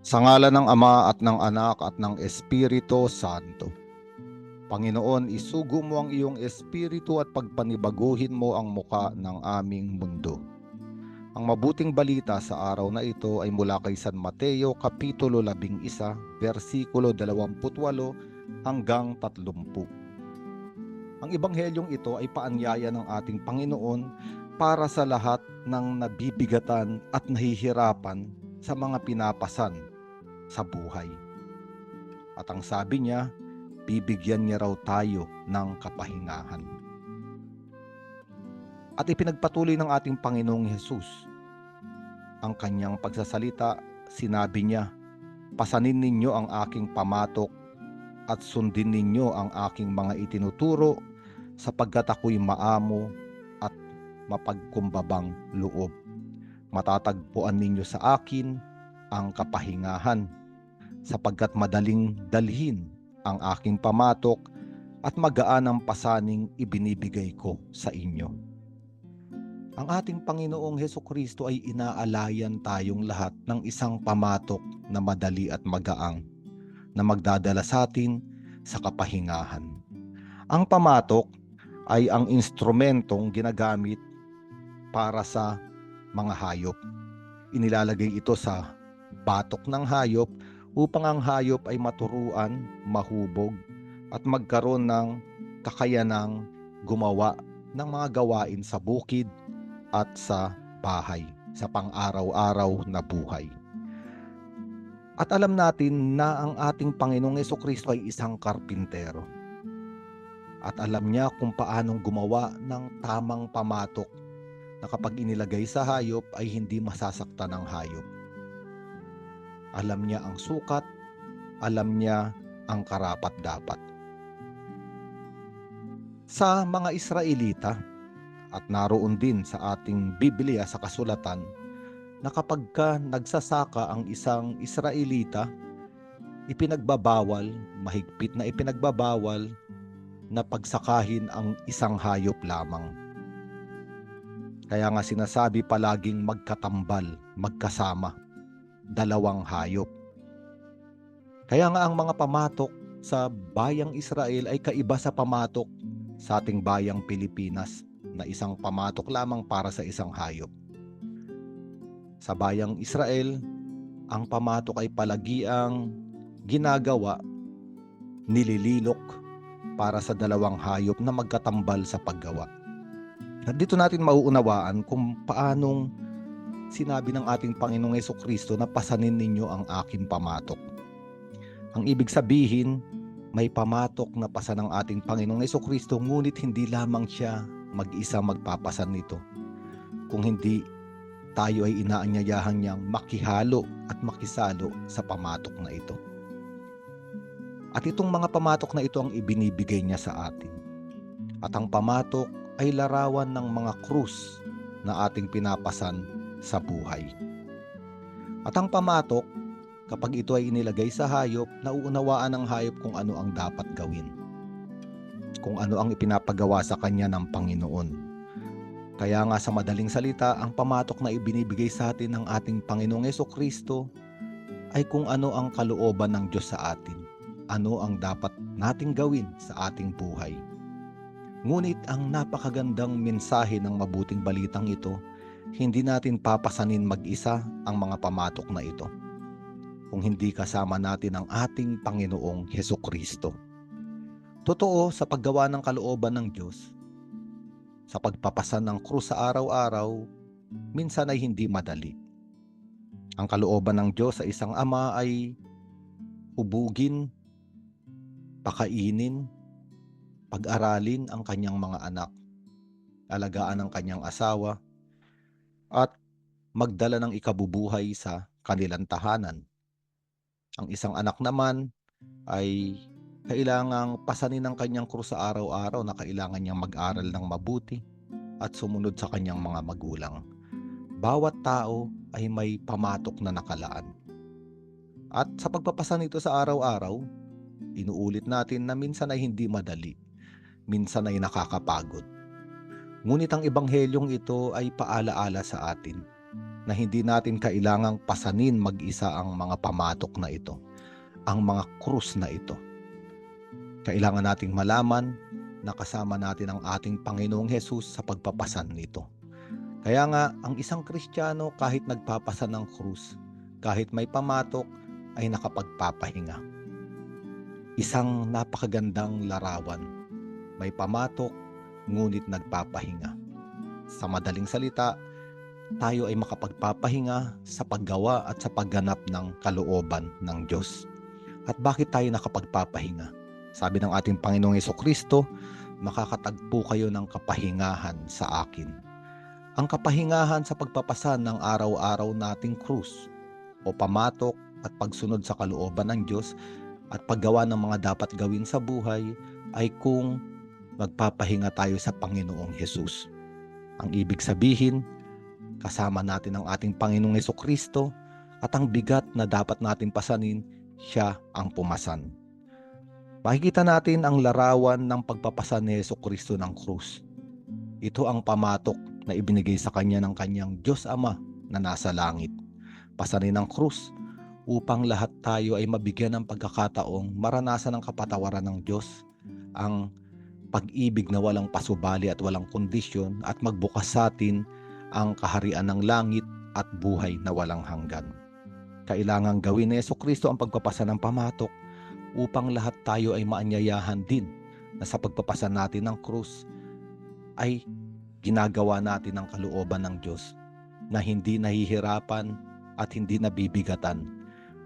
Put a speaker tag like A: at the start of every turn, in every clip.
A: Sa ngalan ng Ama at ng Anak at ng Espiritu Santo. Panginoon, isugo mo ang iyong espiritu at pagpanibaguhin mo ang muka ng aming mundo. Ang mabuting balita sa araw na ito ay mula kay San Mateo Kapitulo 11, versikulo 28 hanggang 30. Ang ebanghelyong ito ay paanyaya ng ating Panginoon para sa lahat ng nabibigatan at nahihirapan sa mga pinapasan sa buhay. At ang sabi niya, bibigyan niya raw tayo ng kapahingahan. At ipinagpatuloy ng ating Panginoong Hesus ang kanyang pagsasalita. Sinabi niya, pasanin ninyo ang aking pamatok at sundin ninyo ang aking mga itinuturo, sapagkat ako'y maamo at mapagkumbabang loob. Matatagpuan ninyo sa akin ang kapahingahan, sapagkat madaling dalhin ang aking pamatok at magaan ang pasaning ibinibigay ko sa inyo. Ang ating Panginoong Hesukristo ay inaalayan tayong lahat ng isang pamatok na madali at magaang na magdadala sa atin sa kapahingahan. Ang pamatok ay ang instrumentong ginagamit para sa mga hayop. Inilalagay ito sa batok ng hayop upang ang hayop ay maturuan, mahubog at magkaroon ng kakayanang gumawa ng mga gawain sa bukid at sa bahay, sa pang-araw-araw na buhay. At alam natin na ang ating Panginoong Hesukristo ay isang karpintero. At alam niya kung paanong gumawa ng tamang pamatok na kapag inilagay sa hayop ay hindi masasaktan ng hayop. Alam niya ang sukat, alam niya ang karapat-dapat. Sa mga Israelita, at naroon din sa ating Biblia sa kasulatan, na kapag nagsasaka ang isang Israelita, ipinagbabawal, mahigpit na ipinagbabawal na pagsakahin ang isang hayop lamang. Kaya nga sinasabi palaging magkatambal, magkasama, dalawang hayop. Kaya nga ang mga pamatok sa bayang Israel ay kaiba sa pamatok sa ating bayang Pilipinas, na isang pamatok lamang para sa isang hayop. Sa bayang Israel, ang pamatok ay palagiang ginagawa, nilililok para sa dalawang hayop na magkatambal sa paggawa. At dito natin mauunawaan kung paanong sinabi ng ating Panginoong Hesukristo na pasanin ninyo ang aking pamatok. Ang ibig sabihin, may pamatok na pasan ng ating Panginoong Hesukristo, ngunit hindi lamang siya mag-isa magpapasan nito. Kung hindi, tayo ay inaanyayahan niyang makihalo at makisalo sa pamatok na ito. At itong mga pamatok na ito ang ibinibigay niya sa atin. At ang pamatok ay larawan ng mga krus na ating pinapasan sa buhay. At ang pamatok, kapag ito ay inilagay sa hayop, nauunawaan ng hayop kung ano ang dapat gawin, kung ano ang ipinapagawa sa kanya ng Panginoon. Kaya nga sa madaling salita, ang pamatok na ibinibigay sa atin ng ating Panginoong Hesukristo ay kung ano ang kalooban ng Diyos sa atin, ano ang dapat nating gawin sa ating buhay. Ngunit ang napakagandang mensahe ng mabuting balitang ito, hindi natin papasanin mag-isa ang mga pamatok na ito kung hindi kasama natin ang ating Panginoong Hesukristo. Totoo, sa paggawa ng kalooban ng Diyos, sa pagpapasan ng krus sa araw-araw, minsan ay hindi madali. Ang kalooban ng Diyos sa isang ama ay hubugin, pakainin, pag-aralin ang kanyang mga anak, alagaan ang kanyang asawa, at magdala ng ikabubuhay sa kanilang tahanan. Ang isang anak naman ay kailangang pasanin ang kanyang krus sa araw-araw, na kailangan niyang mag-aral ng mabuti at sumunod sa kanyang mga magulang. Bawat tao ay may pamatok na nakalaan. At sa pagpapasan nito sa araw-araw, inuulit natin na minsan ay hindi madali, minsan ay nakakapagod. Ngunit ang ebanghelyong ito ay paalaala sa atin na hindi natin kailangang pasanin mag-isa ang mga pamatok na ito, ang mga krus na ito. Kailangan nating malaman na kasama natin ang ating Panginoong Hesus sa pagpapasan nito. Kaya nga, ang isang Kristiyano kahit nagpapasan ng krus, kahit may pamatok, ay nakapagpapahinga. Isang napakagandang larawan. May pamatok, ngunit nagpapahinga. Sa madaling salita, tayo ay makapagpapahinga sa paggawa at sa pagganap ng kalooban ng Diyos. At bakit tayo nakapagpapahinga? Sabi ng ating Panginoong Hesukristo, makakatagpo kayo ng kapahingahan sa akin. Ang kapahingahan sa pagpapasan ng araw-araw nating krus o pamatok at pagsunod sa kalooban ng Diyos at paggawa ng mga dapat gawin sa buhay ay kung magpapahinga tayo sa Panginoong Hesus. Ang ibig sabihin, kasama natin ang ating Panginoong Hesukristo at ang bigat na dapat natin pasanin, siya ang pumasan. Makikita natin ang larawan ng pagpapasan ni Hesukristo ng krus. Ito ang pamatok na ibinigay sa kanya ng kanyang Diyos Ama na nasa langit. Pasanin ng krus upang lahat tayo ay mabigyan ng pagkakataong maranasan ang kapatawaran ng Diyos, ang pag-ibig na walang pasubali at walang kondisyon, at magbukas sa atin ang kaharian ng langit at buhay na walang hanggan. Kailangang gawin ni Hesukristo ang pagpapasa ng pamatok upang lahat tayo ay maanyayahan din na sa pagpapasa natin ng krus ay ginagawa natin ang kalooban ng Diyos na hindi nahihirapan at hindi nabibigatan,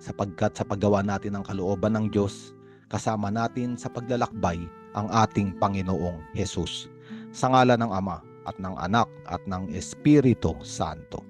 A: sapagkat sa paggawa natin ng kalooban ng Diyos, kasama natin sa paglalakbay ang ating Panginoong Hesus. Sa ngalan ng Ama at ng Anak at ng Espiritu Santo.